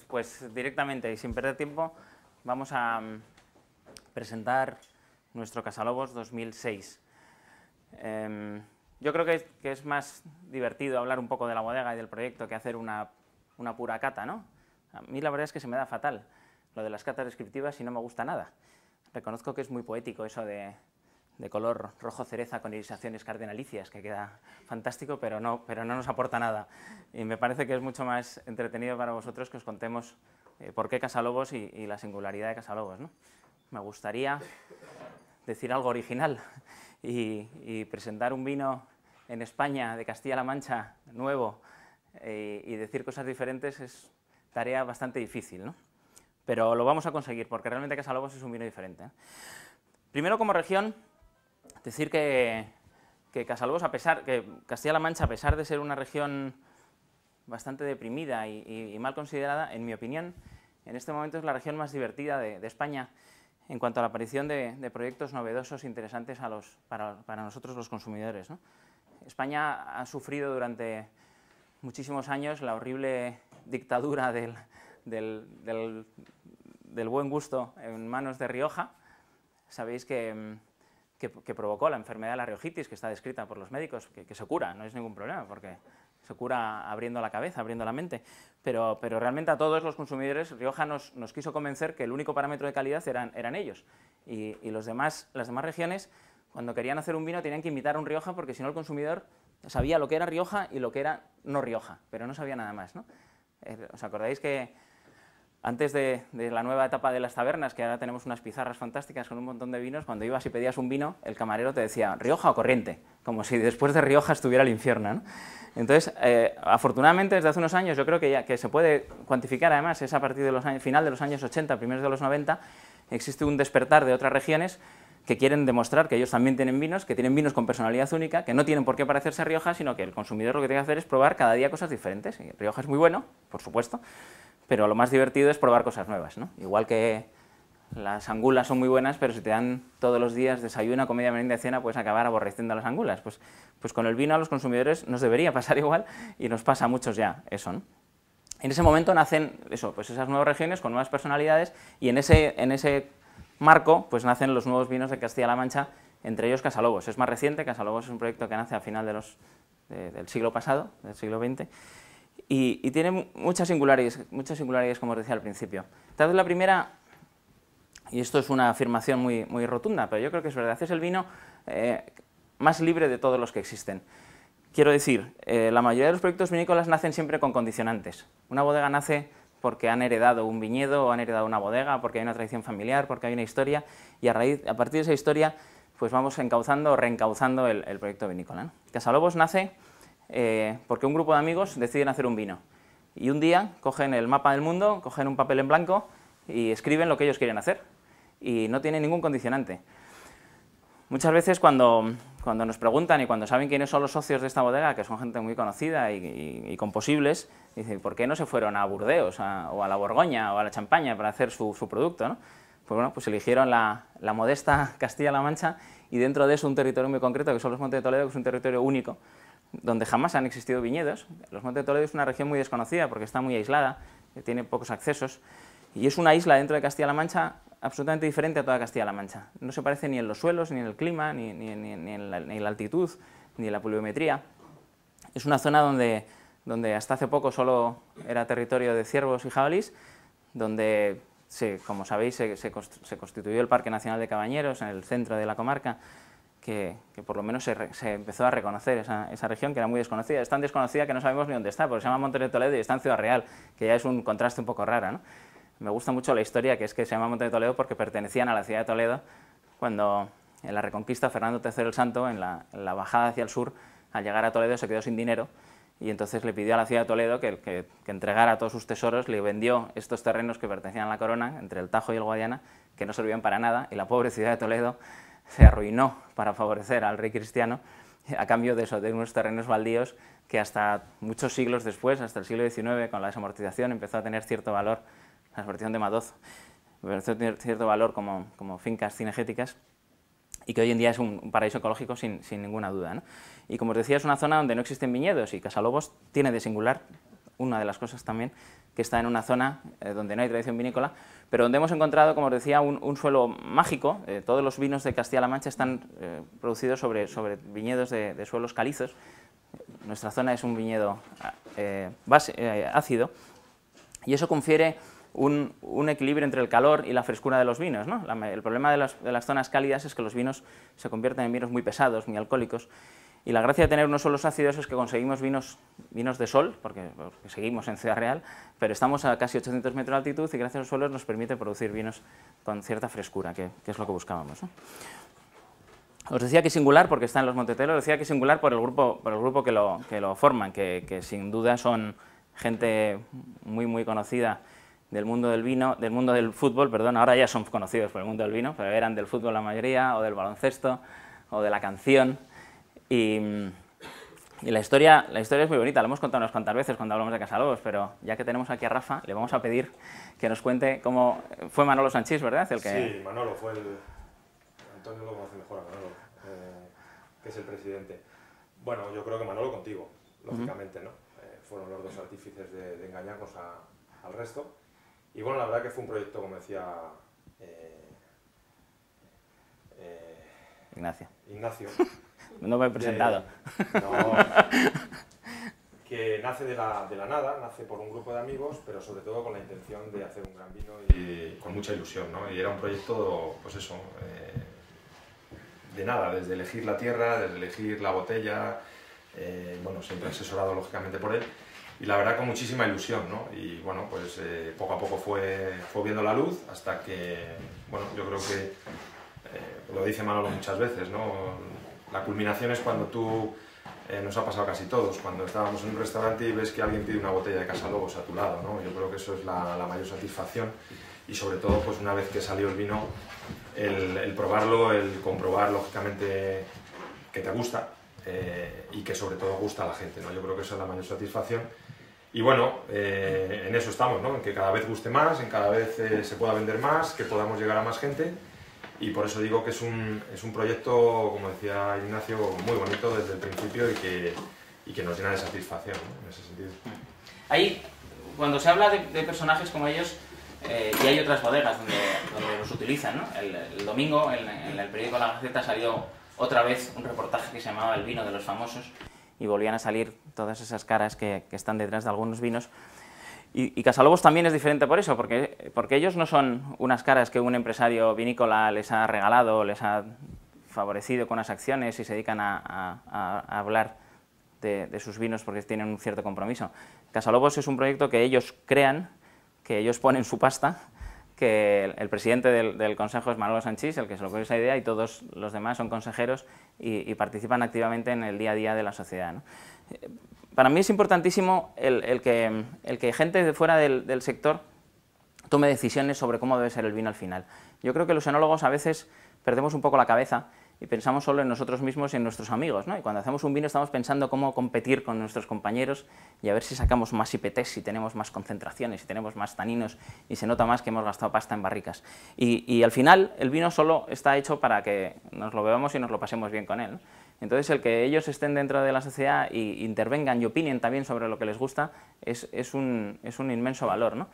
pues directamente y sin perder tiempo vamos a presentar nuestro Casalobos 2006. Yo creo que es más divertido hablar un poco de la bodega y del proyecto que hacer una pura cata, ¿no? A mí la verdad es que se me da fatal lo de las catas descriptivas y no me gusta nada. Reconozco que es muy poético eso de color rojo cereza con irisaciones cardenalicias, que queda fantástico, pero no nos aporta nada. Y me parece que es mucho más entretenido para vosotros que os contemos por qué Casalobos y la singularidad de Casalobos, ¿no? Me gustaría decir algo original y presentar un vino en España, de Castilla-La Mancha, nuevo, y decir cosas diferentes es tarea bastante difícil, ¿no? Pero lo vamos a conseguir, porque realmente Casalobos es un vino diferente, ¿eh? Primero, como región, decir que Casalobos, que Castilla-La Mancha, a pesar de ser una región bastante deprimida y mal considerada, en mi opinión, en este momento es la región más divertida de España en cuanto a la aparición de proyectos novedosos interesantes para nosotros los consumidores, ¿no? España ha sufrido durante muchísimos años la horrible dictadura del buen gusto en manos de Rioja. Sabéis que provocó la enfermedad de la riojitis, que está descrita por los médicos, que se cura, no es ningún problema, porque se cura abriendo la cabeza, abriendo la mente, pero realmente a todos los consumidores Rioja nos quiso convencer que el único parámetro de calidad eran ellos, y las demás regiones, cuando querían hacer un vino, tenían que imitar un Rioja, porque si no el consumidor sabía lo que era Rioja y lo que era no Rioja, pero no sabía nada más, ¿no? ¿Os acordáis que antes de la nueva etapa de las tabernas, que ahora tenemos unas pizarras fantásticas con un montón de vinos, cuando ibas y pedías un vino, el camarero te decía ¿Rioja o Corriente? Como si después de Rioja estuviera el infierno, ¿no? Entonces, afortunadamente, desde hace unos años, yo creo que se puede cuantificar, además, es a partir de los años, final de los años 80, primeros de los 90, existe un despertar de otras regiones que quieren demostrar que ellos también tienen vinos, que tienen vinos con personalidad única, que no tienen por qué parecerse a Rioja, sino que el consumidor lo que tiene que hacer es probar cada día cosas diferentes. Y Rioja es muy bueno, por supuesto, pero lo más divertido es probar cosas nuevas, ¿no? Igual que las angulas son muy buenas, pero si te dan todos los días desayuno, comida, merienda y cena, puedes acabar aborreciendo a las angulas. Pues con el vino a los consumidores nos debería pasar igual, y nos pasa a muchos ya eso, ¿no? En ese momento nacen pues esas nuevas regiones con nuevas personalidades, y en ese marco pues nacen los nuevos vinos de Castilla-La Mancha, entre ellos Casalobos. Es más reciente, Casalobos es un proyecto que nace a final del siglo pasado, del siglo XX, y tiene muchas singularidades, como os decía al principio. Tal vez la primera, y esto es una afirmación muy rotunda, pero yo creo que es verdad, es el vino más libre de todos los que existen. Quiero decir, la mayoría de los proyectos vinícolas nacen siempre con condicionantes. Una bodega nace porque han heredado un viñedo o han heredado una bodega, porque hay una tradición familiar, porque hay una historia, y a partir de esa historia pues vamos encauzando o reencauzando el proyecto vinícola, ¿no? Casalobos nace porque un grupo de amigos deciden hacer un vino, y un día cogen el mapa del mundo, cogen un papel en blanco y escriben lo que ellos quieren hacer, y no tienen ningún condicionante. Muchas veces cuando nos preguntan y cuando saben quiénes son los socios de esta bodega, que son gente muy conocida y con posibles, dicen, ¿por qué no se fueron a Burdeos o a la Borgoña o a la Champaña para hacer su producto, ¿no? Pues bueno, pues eligieron la modesta Castilla-La Mancha, y dentro de eso un territorio muy concreto, que son los Montes de Toledo, que es un territorio único, donde jamás han existido viñedos. Los Montes de Toledo es una región muy desconocida porque está muy aislada, tiene pocos accesos, y es una isla dentro de Castilla-La Mancha absolutamente diferente a toda Castilla-La Mancha. No se parece ni en los suelos, ni en el clima, ni en la altitud, ni en la pluviometría. Es una zona donde hasta hace poco solo era territorio de ciervos y jabalís, donde, como sabéis, se constituyó el Parque Nacional de Cabañeros en el centro de la comarca, que por lo menos se empezó a reconocer esa región, que era muy desconocida. Es tan desconocida que no sabemos ni dónde está, porque se llama Montes de Toledo y está en Ciudad Real, que ya es un contraste un poco raro, ¿no? Me gusta mucho la historia, que es que se llama Montes de Toledo porque pertenecían a la ciudad de Toledo, cuando en la Reconquista Fernando III el Santo, en la bajada hacia el sur, al llegar a Toledo se quedó sin dinero, y entonces le pidió a la ciudad de Toledo que entregara todos sus tesoros, le vendió estos terrenos que pertenecían a la corona, entre el Tajo y el Guadiana, que no servían para nada, y la pobre ciudad de Toledo se arruinó para favorecer al rey cristiano, a cambio de unos terrenos baldíos que hasta muchos siglos después, hasta el siglo XIX, con la desamortización, empezó a tener cierto valor, la desamortización de Madoz, empezó a tener cierto valor como fincas cinegéticas, y que hoy en día es un paraíso ecológico sin ninguna duda, ¿no? Y como os decía, es una zona donde no existen viñedos, y Casalobos tiene de singular una de las cosas también, que está en una zona donde no hay tradición vinícola, pero donde hemos encontrado, como os decía, un suelo mágico. Todos los vinos de Castilla-La Mancha están producidos sobre viñedos de suelos calizos. Nuestra zona es un viñedo ácido, y eso confiere un equilibrio entre el calor y la frescura de los vinos, ¿no? El problema de las zonas cálidas es que los vinos se convierten en vinos muy pesados, muy alcohólicos, y la gracia de tener unos suelos ácidos es que conseguimos vinos de sol, porque seguimos en Ciudad Real, pero estamos a casi 800 metros de altitud y gracias a los suelos nos permite producir vinos con cierta frescura, que es lo que buscábamos, ¿no? Os decía que es singular porque está en los Montetelos, os decía que es singular por el grupo que lo forman, que sin duda son gente muy conocida del mundo del vino, del mundo del fútbol, perdón, ahora ya son conocidos por el mundo del vino, pero eran del fútbol la mayoría, o del baloncesto, o de la canción. Y la historia es muy bonita, la hemos contado unas cuantas veces cuando hablamos de Casalobos, pero ya que tenemos aquí a Rafa, le vamos a pedir que nos cuente cómo fue Manolo Sanchís, ¿verdad? Sí, Manolo fue Antonio lo conoce mejor a Manolo, que es el presidente. Bueno, yo creo que Manolo contigo, lógicamente, ¿no? Fueron los dos artífices de engañarnos al resto. Y bueno, la verdad que fue un proyecto, como decía Ignacio. No me he presentado. Que nace de la nada, nace por un grupo de amigos, pero sobre todo con la intención de hacer un gran vino y con mucha ilusión, ¿no? Y era un proyecto, pues eso, de nada, desde elegir la tierra, desde elegir la botella, bueno, siempre asesorado lógicamente por él, y la verdad con muchísima ilusión, ¿no? Y bueno, pues poco a poco fue viendo la luz hasta que, bueno, yo creo que, lo dice Manolo muchas veces, ¿no? La culminación es cuando tú, nos ha pasado casi todos, cuando estábamos en un restaurante y ves que alguien pide una botella de Casalobos a tu lado, ¿no? Yo creo que eso es la mayor satisfacción, y sobre todo, pues una vez que salió el vino, el probarlo, el comprobar lógicamente que te gusta, y que sobre todo gusta a la gente, ¿no? Yo creo que esa es la mayor satisfacción. Y bueno, en eso estamos, ¿no? En que cada vez guste más, en cada vez se pueda vender más, que podamos llegar a más gente, y por eso digo que es un proyecto, como decía Ignacio, muy bonito desde el principio y que nos llena de satisfacción, ¿no? En ese sentido. Ahí, cuando se habla de personajes como ellos, y hay otras bodegas donde los utilizan, ¿no? El domingo en el periódico La Gaceta salió otra vez un reportaje que se llamaba El vino de los famosos, y volvían a salir todas esas caras que están detrás de algunos vinos. Y Casalobos también es diferente por eso, porque ellos no son unas caras que un empresario vinícola les ha regalado, les ha favorecido con unas acciones y se dedican a hablar de sus vinos porque tienen un cierto compromiso. Casalobos es un proyecto que ellos crean, que ellos ponen su pasta, que el presidente del consejo es Manolo Sanchís, el que se le ocurrió esa idea, y todos los demás son consejeros y participan activamente en el día a día de la sociedad, ¿no? Para mí es importantísimo el que gente de fuera del sector tome decisiones sobre cómo debe ser el vino al final. Yo creo que los enólogos a veces perdemos un poco la cabeza y pensamos solo en nosotros mismos y en nuestros amigos, ¿no? Y cuando hacemos un vino estamos pensando cómo competir con nuestros compañeros y a ver si sacamos más IPTs, si tenemos más concentraciones, si tenemos más taninos y se nota más que hemos gastado pasta en barricas. Y al final el vino solo está hecho para que nos lo bebamos y nos lo pasemos bien con él, ¿no? Entonces el que ellos estén dentro de la sociedad e intervengan y opinen también sobre lo que les gusta es un inmenso valor, ¿no?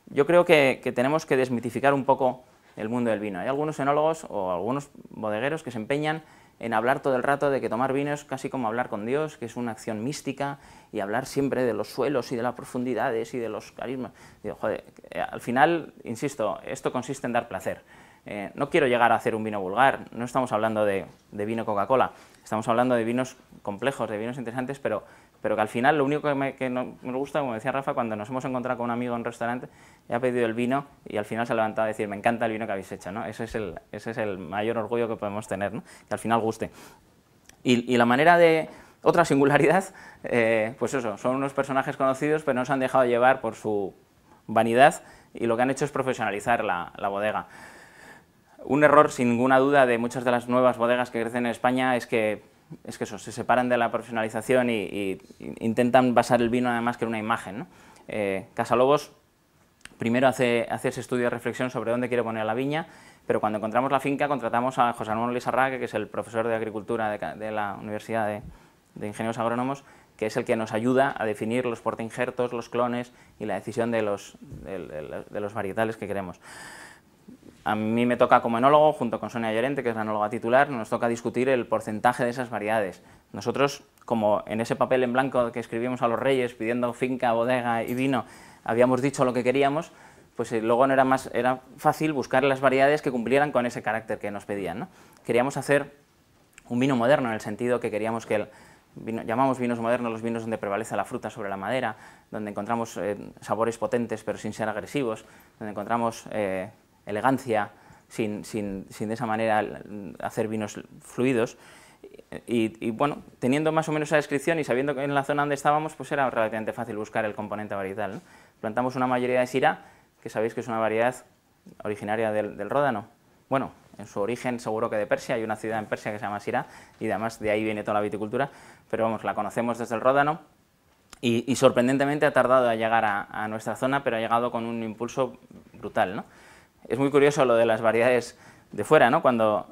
Yo creo que tenemos que desmitificar un poco el mundo del vino. Hay algunos enólogos o algunos bodegueros que se empeñan en hablar todo el rato de que tomar vino es casi como hablar con Dios, que es una acción mística, y hablar siempre de los suelos y de las profundidades y de los carismas. Digo, joder, al final, insisto, esto consiste en dar placer. No quiero llegar a hacer un vino vulgar, no estamos hablando de vino Coca-Cola, estamos hablando de vinos complejos, de vinos interesantes, pero que al final lo único que me gusta, como decía Rafa, cuando nos hemos encontrado con un amigo en un restaurante, ha pedido el vino y al final se ha levantado a decir, me encanta el vino que habéis hecho, ¿no? Ese es el mayor orgullo que podemos tener, ¿no? Que al final guste. Y la manera de... Otra singularidad, pues eso, son unos personajes conocidos, pero no se han dejado llevar por su vanidad y lo que han hecho es profesionalizar la bodega. Un error, sin ninguna duda, de muchas de las nuevas bodegas que crecen en España es que eso, se separan de la profesionalización y intentan basar el vino nada más que en una imagen, ¿no? Casalobos primero hace ese estudio de reflexión sobre dónde quiere poner la viña, pero cuando encontramos la finca contratamos a José Manuel Lizarraga, que es el profesor de agricultura de la Universidad de Ingenieros Agrónomos, que es el que nos ayuda a definir los portainjertos, los clones y la decisión de los varietales que queremos. A mí me toca como enólogo, junto con Sonia Llorente, que es la enóloga titular, nos toca discutir el porcentaje de esas variedades. Nosotros, como en ese papel en blanco que escribimos a los reyes pidiendo finca, bodega y vino, habíamos dicho lo que queríamos, pues luego no era fácil buscar las variedades que cumplieran con ese carácter que nos pedían, ¿no? Queríamos hacer un vino moderno, en el sentido que queríamos que llamamos vinos modernos los vinos donde prevalece la fruta sobre la madera, donde encontramos sabores potentes pero sin ser agresivos, donde encontramos elegancia sin de esa manera hacer vinos fluidos. Y bueno, teniendo más o menos esa descripción y sabiendo que en la zona donde estábamos, pues era relativamente fácil buscar el componente varietal, ¿no? Plantamos una mayoría de Syrah, que sabéis que es una variedad originaria del Ródano. Bueno, en su origen seguro que de Persia, hay una ciudad en Persia que se llama Syrah, y además de ahí viene toda la viticultura, pero vamos, la conocemos desde el Ródano, y sorprendentemente ha tardado a llegar a nuestra zona, pero ha llegado con un impulso brutal, ¿no? Es muy curioso lo de las variedades de fuera, ¿no? Cuando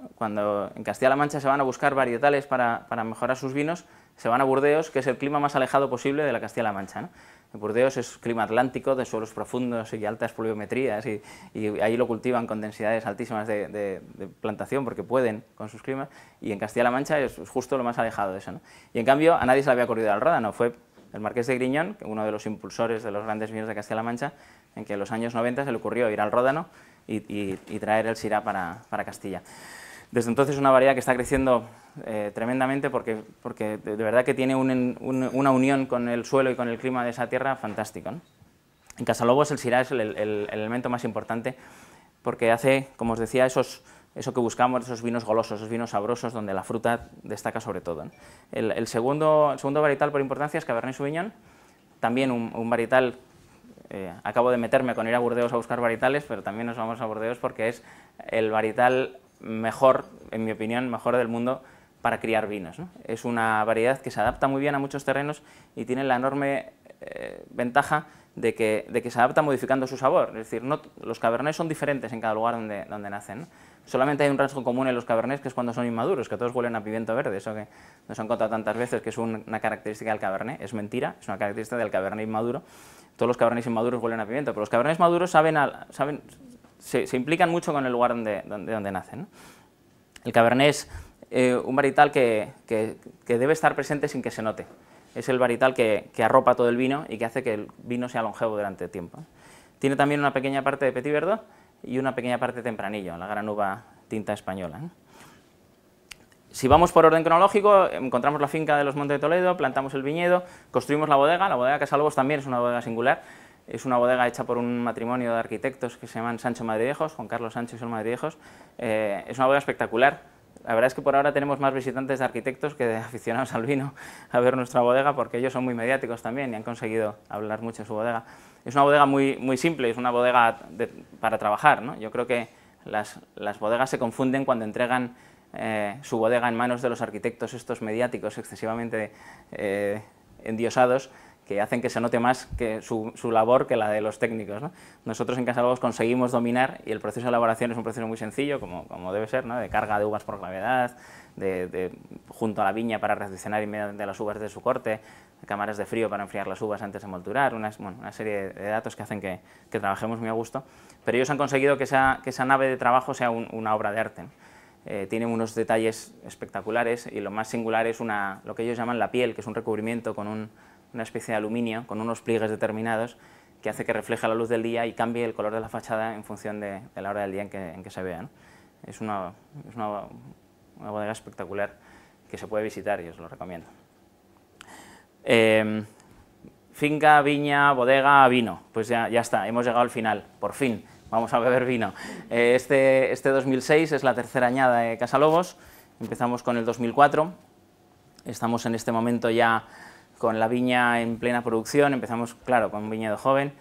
en Castilla-La Mancha se van a buscar varietales para mejorar sus vinos, se van a Burdeos, que es el clima más alejado posible de la Castilla-La Mancha, ¿no? Burdeos es clima atlántico, de suelos profundos y altas pluviometrías, y ahí lo cultivan con densidades altísimas de plantación, porque pueden con sus climas, y en Castilla-La Mancha es justo lo más alejado de eso, ¿no? Y en cambio a nadie se le había ocurrido al Ródano, fue el marqués de Griñón, uno de los impulsores de los grandes vinos de Castilla-La Mancha, en que en los años 90 se le ocurrió ir al Ródano y traer el Syrah para Castilla. Desde entonces es una variedad que está creciendo tremendamente porque de verdad que tiene una unión con el suelo y con el clima de esa tierra fantástico, ¿no? En Casalobos el Syrah es el elemento más importante porque hace, como os decía, eso que buscamos, esos vinos golosos, esos vinos sabrosos donde la fruta destaca sobre todo, ¿no? El segundo varietal por importancia es Cabernet Sauvignon, también un varietal. Acabo de meterme con ir a Burdeos a buscar varietales, pero también nos vamos a Burdeos porque es el varietal mejor, en mi opinión, mejor del mundo para criar vinos, ¿no? Es una variedad que se adapta muy bien a muchos terrenos y tiene la enorme ventaja de que se adapta modificando su sabor. Es decir, los cabernets son diferentes en cada lugar donde nacen, ¿no? Solamente hay un rasgo común en los cabernets, que es cuando son inmaduros, que todos huelen a pimiento verde, eso que nos han contado tantas veces que es una característica del cabernet, es mentira, es una característica del cabernet inmaduro. Todos los cabernets inmaduros huelen a pimiento, pero los cabernets maduros se implican mucho con el lugar donde nacen, ¿no? El cabernet es un varietal que debe estar presente sin que se note. Es el varietal que arropa todo el vino y que hace que el vino sea longevo durante el tiempo. Tiene también una pequeña parte de Petit Verdot y una pequeña parte de Tempranillo, la gran uva tinta española, ¿no? Si vamos por orden cronológico, encontramos la finca de los Montes de Toledo, plantamos el viñedo, construimos la bodega Casalobos también es una bodega singular, es una bodega hecha por un matrimonio de arquitectos que se llaman Sancho Madridejos, Juan Carlos Sancho y Sol Madridejos. Es una bodega espectacular. La verdad es que por ahora tenemos más visitantes de arquitectos que de aficionados al vino a ver nuestra bodega, porque ellos son muy mediáticos también y han conseguido hablar mucho de su bodega. Es una bodega muy simple, es una bodega para trabajar, ¿no? Yo creo que las bodegas se confunden cuando entregan su bodega en manos de los arquitectos estos mediáticos excesivamente endiosados, que hacen que se note más que su labor que la de los técnicos, ¿no? Nosotros en Casalobos conseguimos dominar, y el proceso de elaboración es un proceso muy sencillo, como debe ser, ¿no? De carga de uvas por gravedad, junto a la viña para recepcionar inmediatamente las uvas de su corte, cámaras de frío para enfriar las uvas antes de molturar, una serie de datos que hacen que trabajemos muy a gusto, pero ellos han conseguido que esa nave de trabajo sea una obra de arte, ¿no? Tiene unos detalles espectaculares y lo más singular es lo que ellos llaman la piel, que es un recubrimiento con una especie de aluminio, con unos pliegues determinados, que hace que refleje la luz del día y cambie el color de la fachada en función de la hora del día en que se vea, ¿no? Es una bodega espectacular que se puede visitar y os lo recomiendo. Finca, viña, bodega, vino. Pues ya está, hemos llegado al final, por fin. Vamos a beber vino. Este 2006 es la tercera añada de Casalobos, empezamos con el 2004, estamos en este momento ya con la viña en plena producción, empezamos, claro, con un viñedo joven.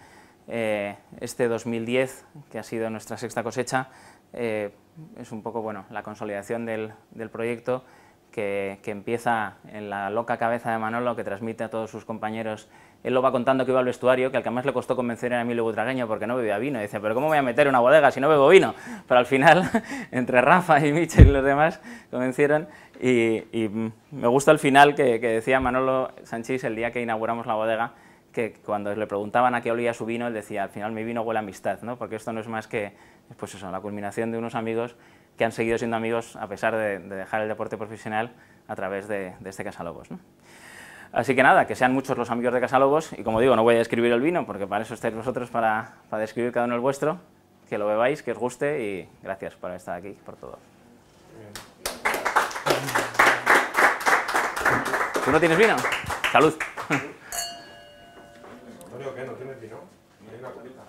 Este 2010, que ha sido nuestra sexta cosecha, es un poco, bueno, la consolidación del proyecto que empieza en la loca cabeza de Manolo, que transmite a todos sus compañeros él lo va contando que iba al vestuario, que al que más le costó convencer era a Emilio Butragueño porque no bebía vino. Y dice, pero ¿cómo voy a meter una bodega si no bebo vino? Pero al final, entre Rafa y Michel y los demás, convencieron. Y me gusta el final que decía Manolo Sanchís el día que inauguramos la bodega, que cuando le preguntaban a qué olía su vino, él decía, al final mi vino huele a amistad, ¿no? Porque esto no es más que, pues eso, la culminación de unos amigos que han seguido siendo amigos a pesar de dejar el deporte profesional a través de este Casalobos, ¿no? Así que nada, que sean muchos los amigos de Casalobos, y como digo, no voy a describir el vino, porque para eso estáis vosotros, para describir cada uno el vuestro, que lo bebáis, que os guste, y gracias por estar aquí, por todo. ¿Tú no tienes vino? ¡Salud! Antonio, ¿qué? ¿No tienes vino? ¿No hay una copita?